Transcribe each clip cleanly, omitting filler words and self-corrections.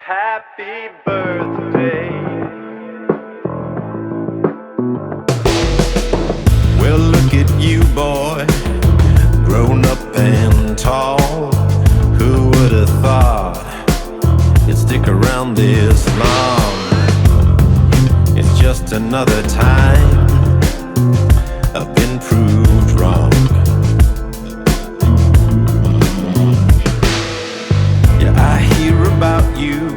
Happy birthday. Well, look at you, boy, grown up and tall. Who would have thought you'd stick around this long? It's just another time I've been proved wrong. Yeah, I hear about you.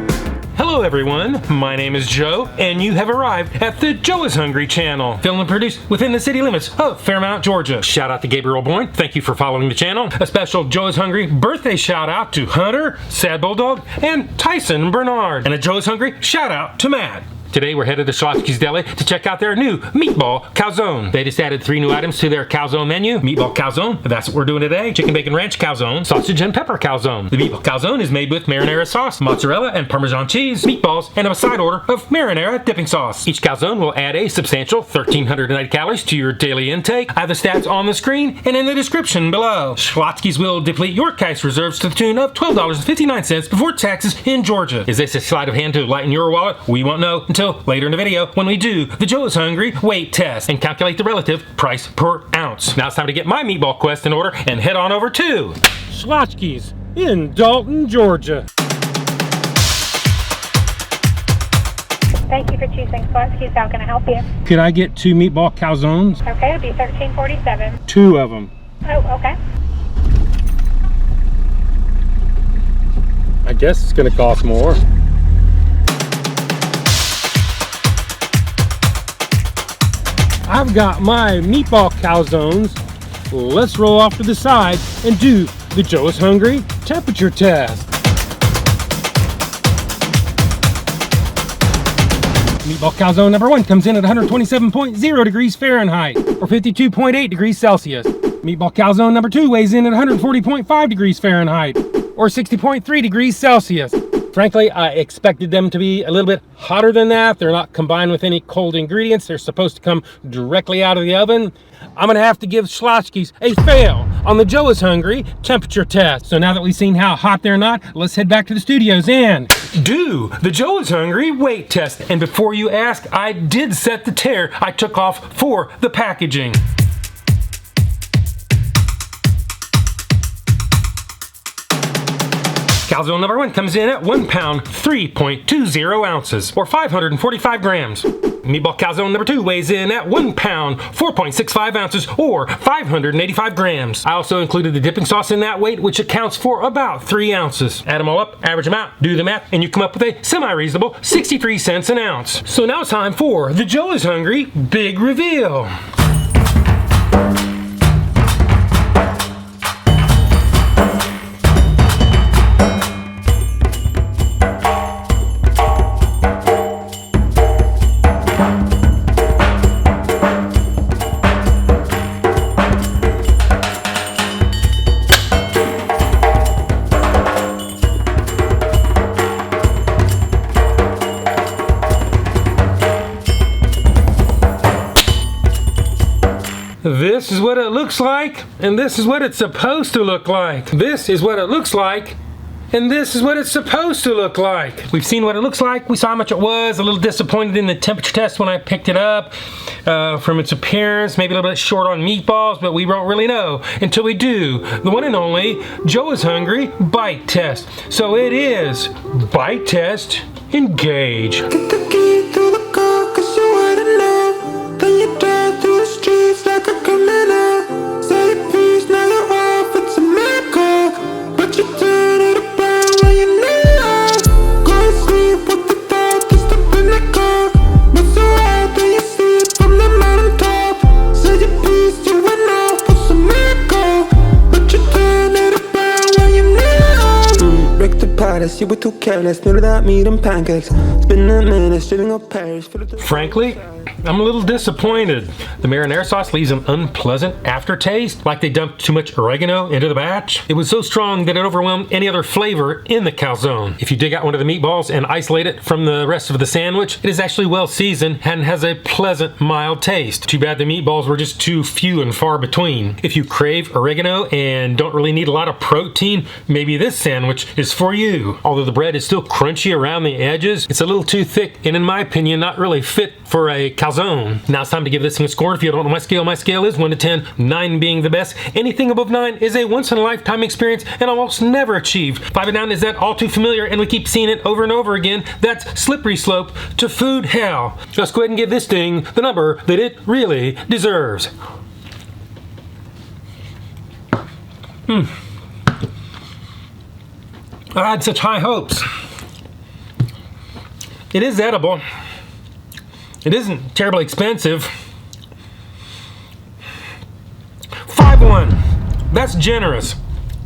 Hello everyone, my name is Joe, and you have arrived at the Joe is Hungry channel, filmed and produced within the city limits of Fairmount, Georgia. Shout out to Gabriel Boyne, thank you for following the channel. A special Joe is Hungry birthday shout out to Hunter, Sad Bulldog, and Tyson Bernard. And a Joe is Hungry shout out to Matt. Today we're headed to Schlotzsky's Deli to check out their new Meatball Calzone. They just added 3 new items to their calzone menu. Meatball Calzone, that's what we're doing today. Chicken bacon ranch calzone, sausage and pepper calzone. The Meatball Calzone is made with Marinara sauce, mozzarella and Parmesan cheese, meatballs, and a side order of Marinara dipping sauce. Each calzone will add a substantial 1,390 calories to your daily intake. I have the stats on the screen and in the description below. Schlotzsky's will deplete your cash reserves to the tune of $12.59 before taxes in Georgia. Is this a sleight of hand to lighten your wallet? We won't know until later in the video when we do the Joe is Hungry weight test and calculate the relative price per ounce. Now it's time to get my meatball quest in order and head on over to Schlotzsky's in Dalton, Georgia. Thank you for choosing Schlotzsky's. How can I help you? Could I get 2 meatball calzones? Okay, it'll be $13.47. 2 of them. Oh, okay. I guess it's gonna cost more. I've got my meatball calzones. Let's roll off to the side and do the Joe is Hungry temperature test. Meatball calzone number 1 comes in at 127.0 degrees Fahrenheit or 52.8 degrees Celsius. Meatball calzone number 2 weighs in at 140.5 degrees Fahrenheit or 60.3 degrees Celsius. Frankly, I expected them to be a little bit hotter than that. They're not combined with any cold ingredients. They're supposed to come directly out of the oven. I'm gonna have to give Schlotzsky's a fail on the Joe is Hungry temperature test. So now that we've seen how hot they're not, let's head back to the studios and do the Joe is Hungry weight test. And before you ask, I did set the tear I took off for the packaging. Calzone number 1 comes in at 1 pound, 3.20 ounces, or 545 grams. Meatball calzone number 2 weighs in at 1 pound, 4.65 ounces, or 585 grams. I also included the dipping sauce in that weight, which accounts for about 3 ounces. Add them all up, average them out, do the math, and you come up with a semi-reasonable 63 cents an ounce. So now it's time for the Joe is Hungry big reveal. This is what it looks like, and this is what it's supposed to look like. This is what it looks like, and this is what it's supposed to look like. We've seen what it looks like. We saw how much it was. A little disappointed in the temperature test when I picked it up from its appearance. Maybe a little bit short on meatballs, but we won't really know until we do the one and only Joe is Hungry bite test. So it is bite test engage. Get the key to the car, 'cause you wouldn't know. Then you drive through the streets like a criminal. Say your piece, now you're off, it's a miracle. But you turn it around when you know. Go to sleep with the thought, just up in the car. But so hard that you see it from the mountaintop. Say your piece, you went off, it's a miracle. But you turn it around when you know. Break the parties, you were too careless. Knew that meat and pancakes. It's been a minute, shitting on Paris. Frankly, I'm a little disappointed. The marinara sauce leaves an unpleasant aftertaste, like they dumped too much oregano into the batch. It was so strong that it overwhelmed any other flavor in the calzone. If you dig out one of the meatballs and isolate it from the rest of the sandwich, it is actually well seasoned and has a pleasant, mild taste. Too bad the meatballs were just too few and far between. If you crave oregano and don't really need a lot of protein, maybe this sandwich is for you. Although the bread is still crunchy around the edges, it's a little too thick and in my opinion not really fit for a calzone. Now it's time to give this thing a score. If you don't know my scale is 1 to 10, 9 being the best. Anything above 9 is a once in a lifetime experience and almost never achieved. 5 and 9 is that all too familiar and we keep seeing it over and over again. That's slippery slope to food hell. Let's go ahead and give this thing the number that it really deserves. I had such high hopes. It is edible. It isn't terribly expensive. 5-1. That's generous.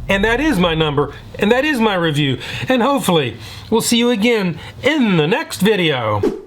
And that is my number. And that is my review. And hopefully, we'll see you again in the next video.